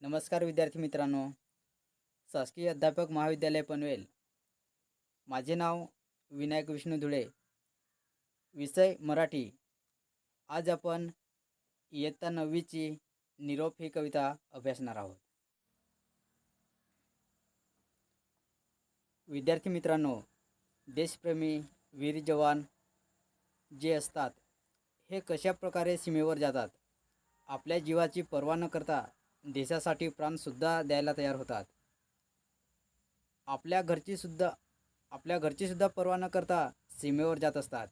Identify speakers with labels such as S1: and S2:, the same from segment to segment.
S1: नमस्कार विद्यार्थी मित्रांनो. शासकीय अध्यापक महाविद्यालय पनवेल. माझे नाव विनायक विष्णू धुळे. विषय मराठी. आज आपण इयत्ता 9वीची निरोप ही कविता अभ्यासणार आहोत. विद्यार्थी मित्रांनो, देशप्रेमी वीर जवान जे असतात हे कशा प्रकारे सीमेवर जातात, आपल्या जीवाची पर्वा न करता देशासाठी प्राणसुद्धा द्यायला तयार होतात. आपल्या घरची सुद्धा पर्वा न करता सीमेवर जात असतात.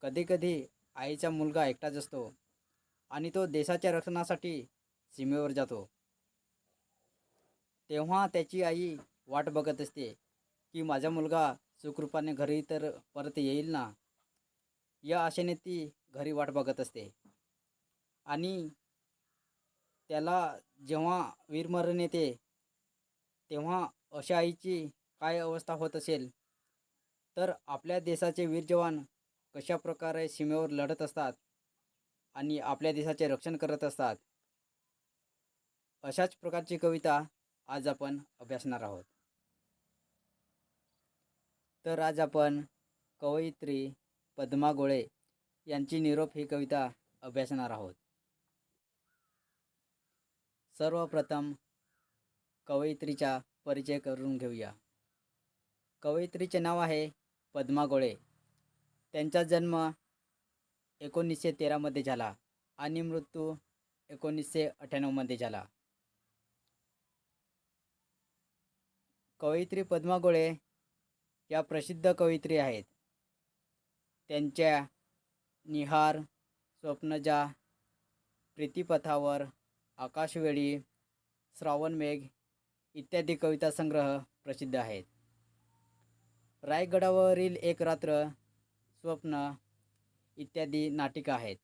S1: कधीकधी आईचा मुलगा एकटाच असतो आणि तो देशाच्या रक्षणासाठी सीमेवर जातो. तेव्हा त्याची आई वाट बघत असते की माझा मुलगा सुखरूपाने घरी तर परत येईल ना, या आशेने ती घरी वाट बघत असते. आणि त्याला जेव्हा वीरमरण येते तेव्हा अशा आईची काय अवस्था होत असेल. तर आपल्या देशाचे वीर जवान कशा प्रकारे सीमेवर लढत असतात आणि आपल्या देशाचे रक्षण करत असतात, अशाच प्रकारची कविता आज आपण अभ्यासणार आहोत. तर आज आपण कवयित्री पद्मा गोळे यांची निरोप ही कविता अभ्यासणार आहोत. सर्वप्रथम कवयित्रीचा परिचय करून घेऊया. कवयित्रीचे नाव आहे पद्मा गोळे. त्यांचा जन्म 1913 मध्ये झाला आणि मृत्यू 1998 मध्ये झाला. कवयित्री पद्मा गोळे या प्रसिद्ध कवयित्री आहेत. त्यांच्या निहार, स्वप्नजा, प्रीतिपथावर, आकाशवेळी, श्रावणमेघ इत्यादी कविता संग्रह प्रसिद्ध आहेत. रायगडावरील एक रात्र, स्वप्न इत्यादी नाटिका आहेत.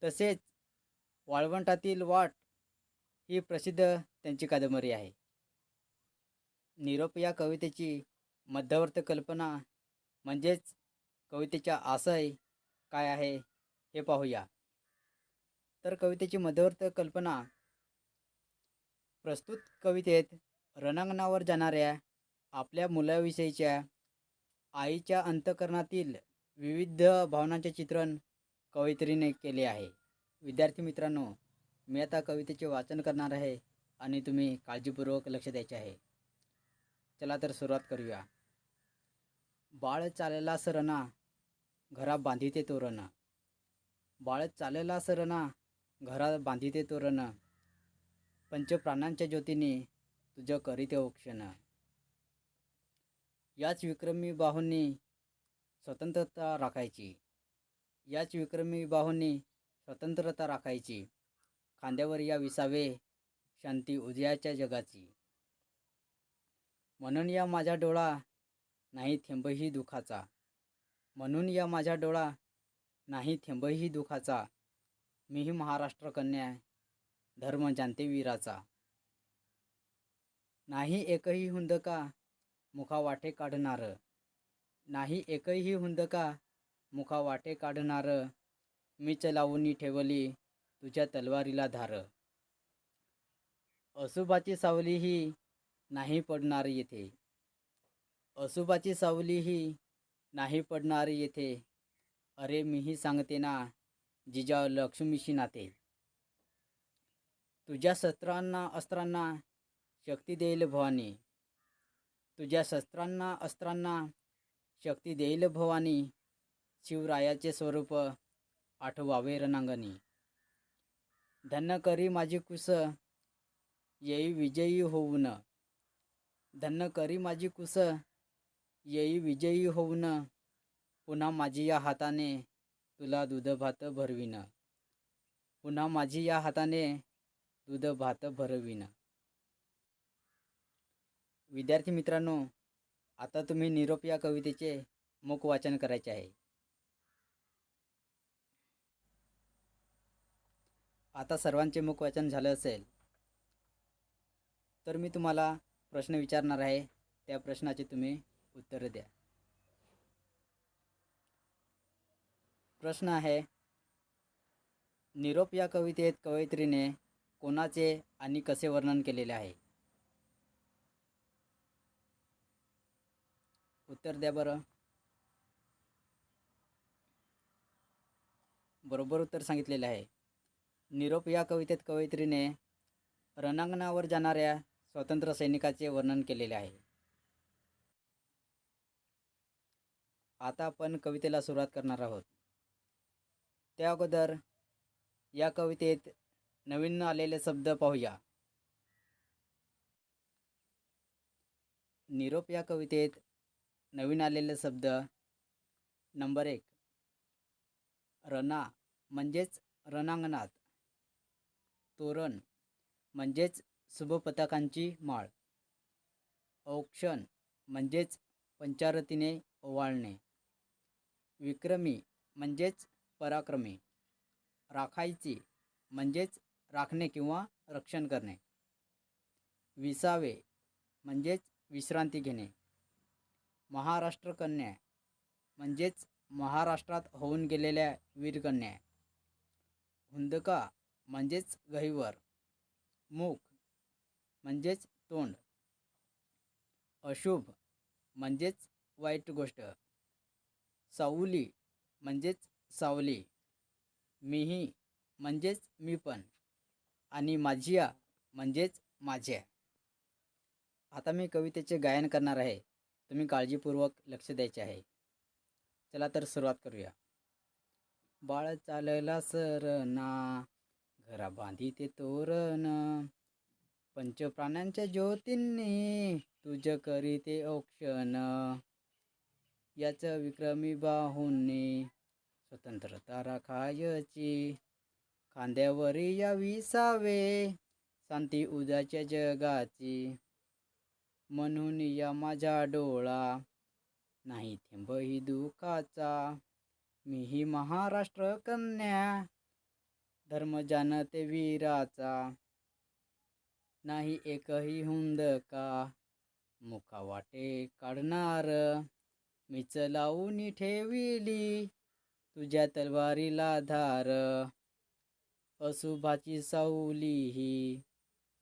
S1: तसेच वाळवंटातील वाट ही प्रसिद्ध त्यांची कादंबरी आहे. निरोप या कवितेची मध्यवर्ती कल्पना म्हणजेच कवितेचा आशय काय आहे हे पाहूया. तर कवितेची मध्यवर्ती कल्पना, प्रस्तुत कवितेत रणांगणावर जाणाऱ्या आपल्या मुलाविषयीच्या आईच्या अंतःकरणातील विविध भावनांचे चित्रण कवयित्रीने केले आहे. विद्यार्थी मित्रांनो, मी आता कवितेचे वाचन करणार आहे आणि तुम्ही काळजीपूर्वक लक्ष द्यायचे आहे. चला तर सुरुवात करूया. बाळ चालेला सरना, घरा बांधिते तोरण. बाळ चालेला सरना, घरा बांधिते तोरण. पंचप्राणांच्या ज्योतीने तुझं करीते औक्षण. याच विक्रमी बाहूंनी स्वतंत्रता राखायची. याच विक्रमी बाहूंनी स्वतंत्रता राखायची. खांद्यावर या विसावे शांती उदयाच्या जगाची. म्हणून या माझा डोळा नाही थेंबही दुखाचा. म्हणून या माझा डोळा नाही थेंबही दुखाचा. मीही महाराष्ट्र कन्या, धर्म जाणते वीराचा. नाही एकही हुंदका मुखा वाटे काढणार. नाही एकही हुंदका मुखा वाटे काढणार. मीच लावून ठेवली तुझ्या तलवारीला धार. अशुभाची सावलीही नाही पडणार येथे. अशुभाची सावलीही नाही पडणार येथे. अरे मीही सांगते ना, जिजा लक्ष्मीशी नाते. तुझ्या शस्त्रांना अस्त्रांना शक्ती देईल भवानी. तुझ्या शस्त्रांना अस्त्रांना शक्ती देईल भवानी. शिवरायाचे स्वरूप आठवावे रणांगणी. धन्य करी माझी कुस येई विजयी होऊन. धन्य करी माझी कुस येई विजयी होऊन. पुन्हा माझी या हाताने तुला दूध भात भरविन. पुन्हा माझी या हाताने दूध भात भरविन. विद्यार्थी मित्रांनो, आता तुम्ही निरोप या कवितेचे मूक वाचन करायचे आहे. आता सर्वांचे मूक वाचन झालं असेल तर मी तुम्हाला प्रश्न विचारणार आहे. त्या प्रश्नाचे तुम्ही उत्तर द्या. प्रश्न आहे, निरोप या कवितेत कवयित्रीने कोणाचे आणि कसे वर्णन केलेले आहे? उत्तर द्या बरं. बरोबर उत्तर सांगितलेले आहे. निरोप या कवितेत कवयित्रीने रणांगणावर जाणाऱ्या स्वातंत्र्य सैनिकाचे वर्णन केलेले आहे. आता आपण कवितेला सुरुवात करणार आहोत. त्या अगोदर या कवितेत नवीन आलेले शब्द पाहूया. निरोप या कवितेत नवीन आलेले शब्द नंबर 1 रणा म्हणजेच रणांगणात, तोरण म्हणजेच शुभपताकांची माळ, औक्षण म्हणजेच पंचारतीने ओवाळणे, विक्रमी म्हणजेच पराक्रमी, राखायची म्हणजेच राखणे किंवा रक्षण करणे, विसावे म्हणजेच विश्रांती घेणे, महाराष्ट्र कन्या म्हणजेच महाराष्ट्रात होऊन गेलेल्या वीरकन्या, हुंदका म्हणजेच गहिवर, मुख म्हणजेच तोंड, अशुभ म्हणजेच वाईट गोष्ट, सावली म्हणजेच सावली, मीही म्हणजेच मी पण आणि माझिया म्हणजेच माझ्या. आता मी कवितेचे गायन करणार आहे. तुम्ही काळजीपूर्वक लक्ष द्यायचे आहे. चला तर सुरुवात करूया. बाळ चालला सरना, घरा बांधिते तोरण, पंचप्राण्यांच्या ज्योतींनी तुझ करीते औक्षण, याच विक्रमी बाहूंनी स्वतंत्रता राखायची, खांद्यावरी या विसावे शांती उद्याच्या जगाची, म्हणून या माझ्या डोळा नाही थेंबही दुखाचा, मीही महाराष्ट्र कन्या धर्म जाणते वीराचा, नाही एकही हुंदका मुखा वाटे काढणार, मीच लावून ठेविली तुझ्या तलवारीला धार, अशुभाची सावलीही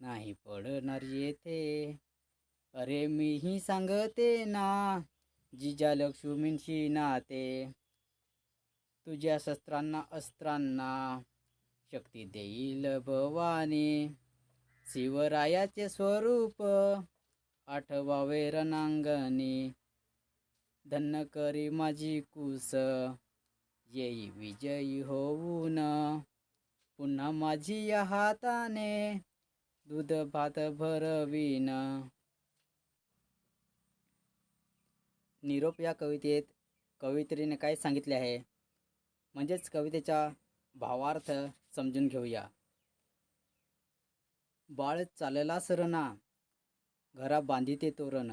S1: नाही पडणार येथे, अरे मीही सांगते ना जिजा लक्ष्मींशी नाते, तुझ्या शस्त्रांना अस्त्रांना शक्ती देईल भवानी, शिवरायाचे स्वरूप आठवावे रणांगणी, धन्य करी माझी कुस येई विजयी होऊन, पुन्हा माझी या हाताने दूध भात भरवीन. निरोप या कवितेत कवयित्रीने काय सांगितले आहे म्हणजेच कवितेचा भावार्थ समजून घेऊया. बाळ चालला सरना, घरा बांधिते तोरण,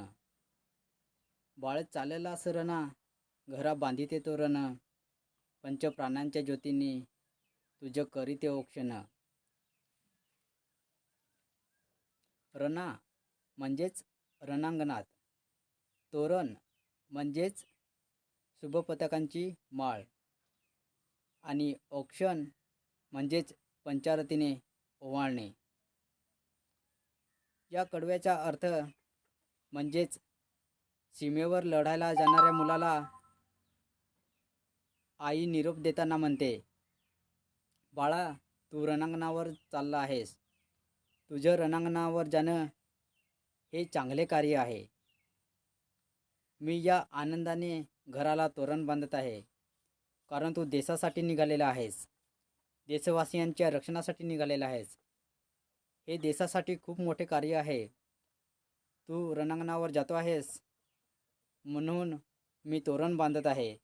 S1: बाळ चालला सरना, घरा बांधिते तोरण, पंचप्राणांच्या ज्योतींनी तुझ करीते औक्षण, रणा म्हणजेच रणांगणात, तोरण म्हणजेच शुभपताकांची माळ आणि औक्षण म्हणजेच पंचारतीने ओवाळणे. या कडव्याचा अर्थ म्हणजेच सीमेवर लढायला जाणाऱ्या मुलाला आई निरोप देताना म्हणते, बाळा तू रणांगणावर चालला आहेस, तुझं रणांगणावर जाणं हे चांगले कार्य आहे. मी या आनंदाने घराला तोरण बांधत आहे, कारण तू देशासाठी निघालेला आहेस, देशवासियांच्या रक्षणासाठी निघालेला आहेस. हे देशासाठी खूप मोठे कार्य आहे. तू रणांगणावर जातो आहेस म्हणून मी तोरण बांधत आहे.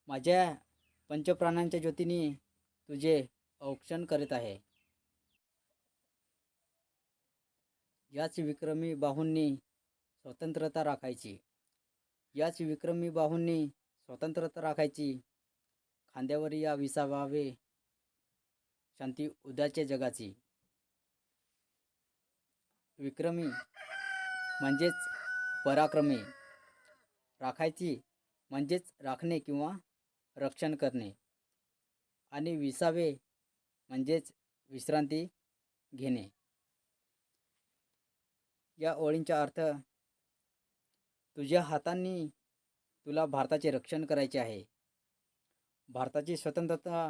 S1: माझ्या पंचप्राणांच्या ज्योतीने तुझे औक्षण करीत आहे. याच विक्रमी बाहूंनी स्वतंत्रता राखायची, याच विक्रमी बाहूंनी स्वतंत्रता राखायची, खांद्यावर या विसावावे शांती उद्याच्या जगाची. विक्रमी म्हणजेच पराक्रमी, राखायची म्हणजेच राखणे किंवा रक्षण करणे आणि विसावे म्हणजेच विश्रांती घेणे. या ओळींचा अर्थ, तुझ्या हातांनी तुला भारताचे रक्षण करायचे आहे. भारताची स्वतंत्रता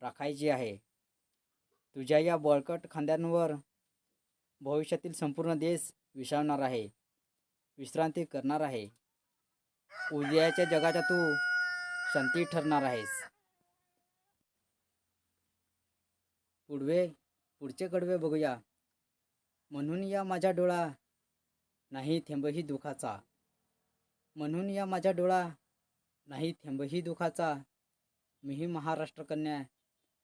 S1: राखायची आहे. तुझ्या या बळकट खांद्यांवर भविष्यातील संपूर्ण देश विसावणार आहे, विश्रांती करणार आहे. उद्याच्या जगाचा तू शांती ठरणार आहेस. पुढचे कडवे बघूया. म्हणून या माझ्या डोळा नाही थेंबही दुखाचा. म्हणून या माझ्या डोळा नाही थेंबही दुखाचा. मीही महाराष्ट्र कन्या,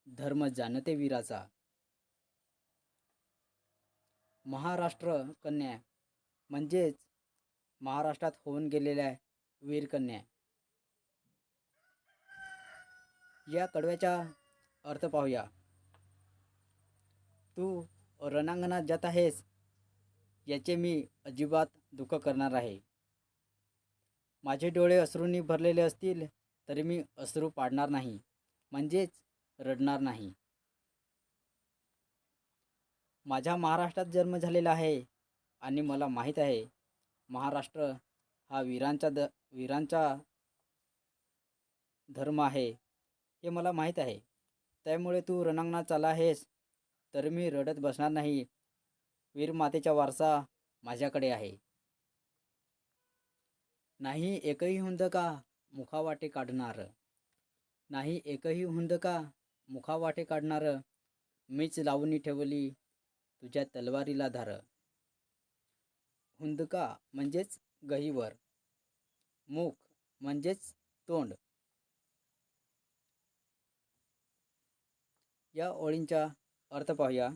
S1: धर्म जाणते वीराचा. महाराष्ट्र कन्या म्हणजेच महाराष्ट्रात होऊन गेलेल्या वीर कन्या. या कडव्याचा अर्थ पाहूया. तू रणांगणात जात आहेस याचे मी अजिबात दुःख करणार आहे. माझे डोळे अश्रूंनी भरलेले असतील तरी मी अश्रू पाडणार नाही, म्हणजेच रडणार नाही. माझ्या महाराष्ट्रात जन्म झालेला आहे आणि मला माहीत आहे महाराष्ट्र हा वीरांचा धर्म आहे, हे मला माहीत आहे. त्यामुळे तू रणांगणात चाला आहेस तर मी रडत बसणार नाही. वीरमातेचा वारसा माझ्याकडे आहे. नाही एकही हुंदका मुखावाटे काढणार. नाही एकही हुंदका मुखावाटे काढणार. मीच लावून ठेवली तुझ्या तलवारीला धार. हुंदका म्हणजेच गहिवर, मुख म्हणजेच तोंड. या ओळींचा अर्थ पाहूया.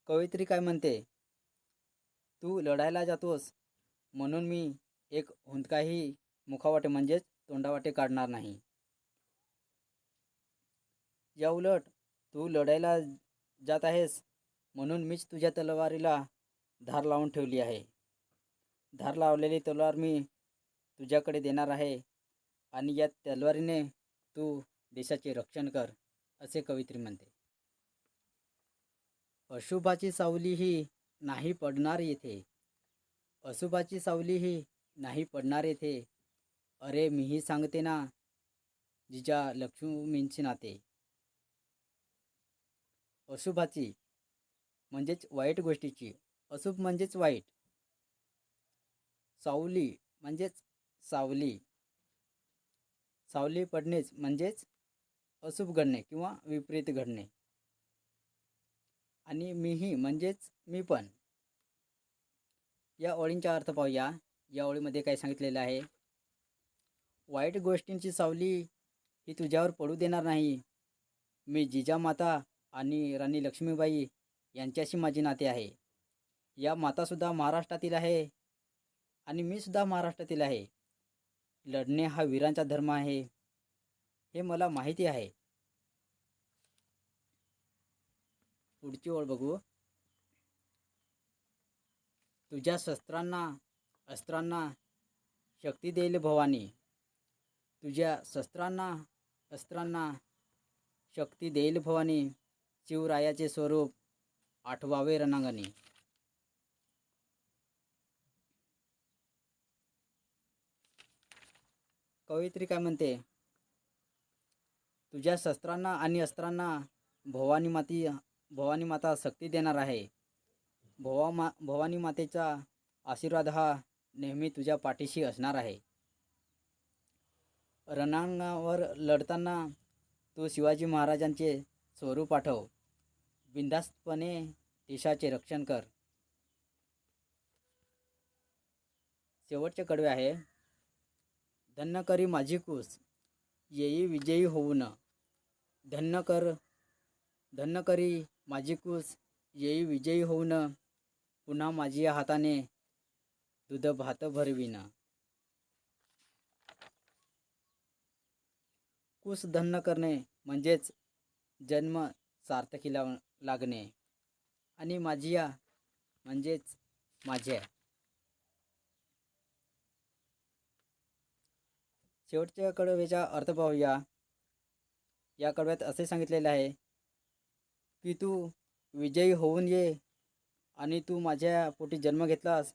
S1: कवयित्री काय म्हणते, तू लढायला जातोस म्हणून मी एक हुंदकाही मुखावाटे म्हणजेच तोंडावाटे काढणार नाही. या उलट तू लढायला जात आहेस म्हणून मीच तुझ्या तलवारीला धार लावून ठेवली आहे. धार लावलेली तलवार मी तुझ्याकडे देणार आहे आणि या तलवारीने तू देशाचे रक्षण कर, असे कवयित्री म्हणते. अशुभाची सावली ही नाही पडणार येथे. अशुभाची सावली ही नाही पडणार येथे. अरे मीही सांगते ना जिजा लक्ष्मींचे नाते. अशुभाची म्हणजेच वाईट गोष्टीची. अशुभ म्हणजेच वाईट. सावली म्हणजेच सावली. सावली पडणेच म्हणजेच अशुभ घडणे किंवा विपरीत घडणे. आणि मीही म्हणजेच मी पण. या ओळींचा अर्थ पाहूया. या ओळीमध्ये काय सांगितलेलं आहे, वाईट गोष्टींची सावली ही तुझ्यावर पडू देणार नाही. मी जिजामाता आणि राणी लक्ष्मीबाई यांच्याशी माझे नाते आहे. या मातासुद्धा महाराष्ट्रातील आहे आणि मी सुद्धा महाराष्ट्रातील आहे. लढणे हा वीरांचा धर्म आहे, हे मला माहिती आहे. पुढची ओळ बघू. तुझ्या शस्त्रांना अस्त्रांना शक्ती देईल भवानी. तुझ्या शस्त्रांना अस्त्रांना शक्ती देईल भवानी. शिवरायाचे स्वरूप आठवावे रणांगणी. कवयित्री काय म्हणते, तुझ्या शस्त्रांना आणि अस्त्रांना भवानी माता शक्ती देणार आहे. भवानी मातेचा आशीर्वाद हा नेहमी तुझ्या पाठीशी असणार आहे. रणांगणावर लढताना तू शिवाजी महाराजांचे स्वरूप आठव. बिनधास्तपणे देशाचे रक्षण कर. शेवटचे कडवे आहे, धन्य करी माझी कूस येई विजयी होऊन. धन्य करी माझी कूस येई विजयी होऊन. पुन्हा माझी हाताने दूध भात भरवीन. कूस धन्य करणे म्हणजेच जन्म सार्थकीला लागणे आणि माझिया म्हणजेच माझ्या. शेवटच्या कडव्याचा अर्थ पाहूया. या कडव्यात असे सांगितलेले आहे, की तू विजयी होऊन ये आणि तू माझ्या पोटी जन्म घेतलास,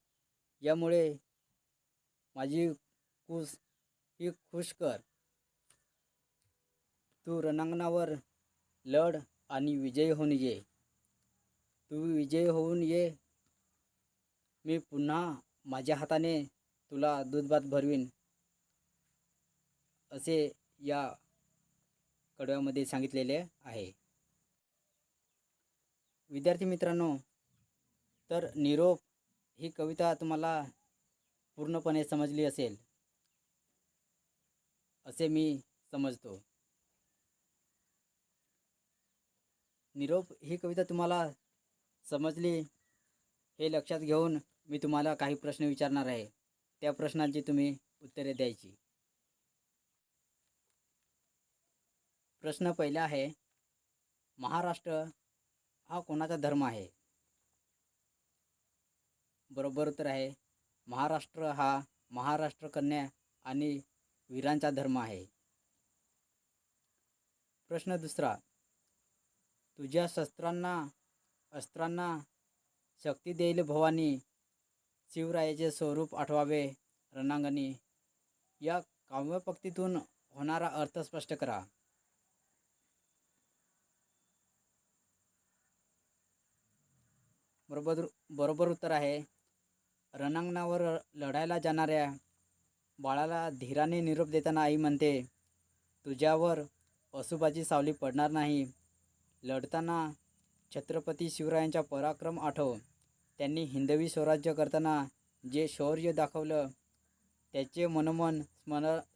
S1: यामुळे माझी कूस ही खुश कर. तू रणांगणावर लढ आणि विजयी होऊन ये. तू विजयी होऊन ये. मी पुन्हा माझ्या हाताने तुला दूधभात भरवीन, असे या कडव्यामध्ये सांगितलेले आहे. विद्यार्थी मित्रांनो, तर निरोप ही कविता तुम्हाला पूर्णपणे समजली असेल असे मी समजतो. निरोप ही कविता तुम्हाला समजली हे लक्षात घेऊन मी तुम्हाला काही प्रश्न विचारणार आहे. त्या प्रश्नांची तुम्ही उत्तरे द्यायची. प्रश्न पहिला आहे, महाराष्ट्र हा कोणाचा धर्म आहे? बरोबर उत्तर आहे, महाराष्ट्र हा महाराष्ट्र कन्या आणि वीरांचा धर्म आहे. प्रश्न दुसरा, तुझ्या शस्त्रांना अस्त्रांना शक्ती देईल भवानी, शिवरायाचे स्वरूप आठवावे रणांगणी, या काव्यपंक्तीतून होणारा अर्थ स्पष्ट करा. बरोबर उत्तर आहे, रणांगणावर लढायला जाणाऱ्या बाळाला धीराने निरोप देताना आई म्हणते, तुझ्यावर अशुभाची सावली पडणार नाही. लढताना छत्रपती शिवरायांचा पराक्रम आठव. त्यांनी हिंदवी स्वराज्य करताना जे शौर्य दाखवलं त्याचे मनोमन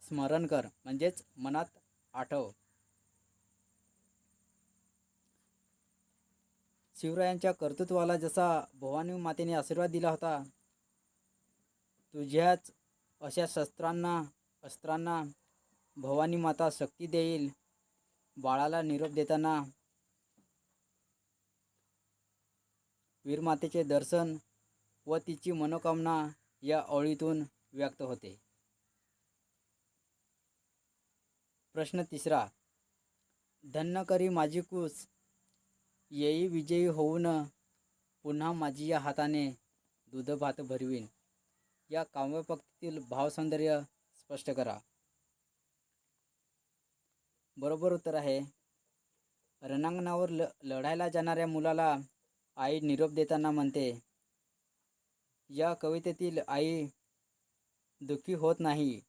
S1: स्मरण कर, म्हणजेच मनात आठव. शिवरायांच्या कर्तृत्वाला जसा भवानी मातेने आशीर्वाद दिला होता, तुझ्याच अशा अस्त्रांना भवानी माता शक्ती देईल. बाळाला निरोप देताना वीरमातेचे दर्शन व तिची मनोकामना या ओळीतून व्यक्त होते. प्रश्न तिसरा, धन्य करी माझी कूस, येई विजयी होऊन, पुन्हा माझी या हाताने दूधभात भरवीन, या काव्यपंक्तीतील भावसौंदर्य स्पष्ट करा. बरोबर उत्तर आहे, रणांगणावर लढायला जाणाऱ्या मुलाला आई निरोप देताना म्हणते. या कवितेतील आई दुःखी होत नाही.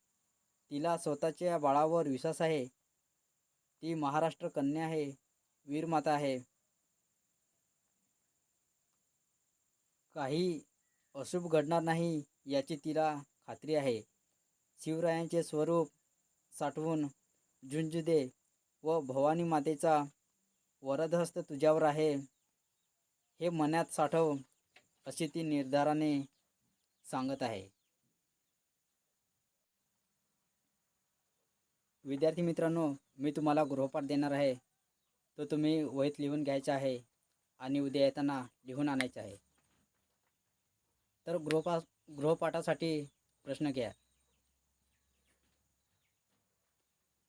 S1: तिला स्वतःच्या बाळावर विश्वास आहे. ती महाराष्ट्र कन्या आहे, वीरमाता आहे. काही अशुभ घडणार नाही याची तिला खात्री आहे. शिवरायांचे स्वरूप साठवून झुंज दे व भवानी मातेचा वरदहस्त तुझ्यावर आहे हे मनात साठव, अशी ती निर्धाराने सांगत आहे. विद्यार्थी मित्रांनो, मी तुम्हाला गृहपाठ देणार आहे. तो तुम्ही वहीत लिहून घ्यायचा आहे आणि उद्या येताना लिहून आणायचा आहे. तर गृहपाठासाठी प्रश्न घ्या.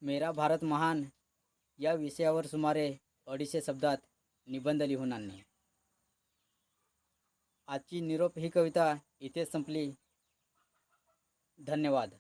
S1: मेरा भारत महान या विषयावर सुमारे 250 शब्दात निबंध लिहून आणणे. आजची निरोप ही कविता इथेच संपली. धन्यवाद.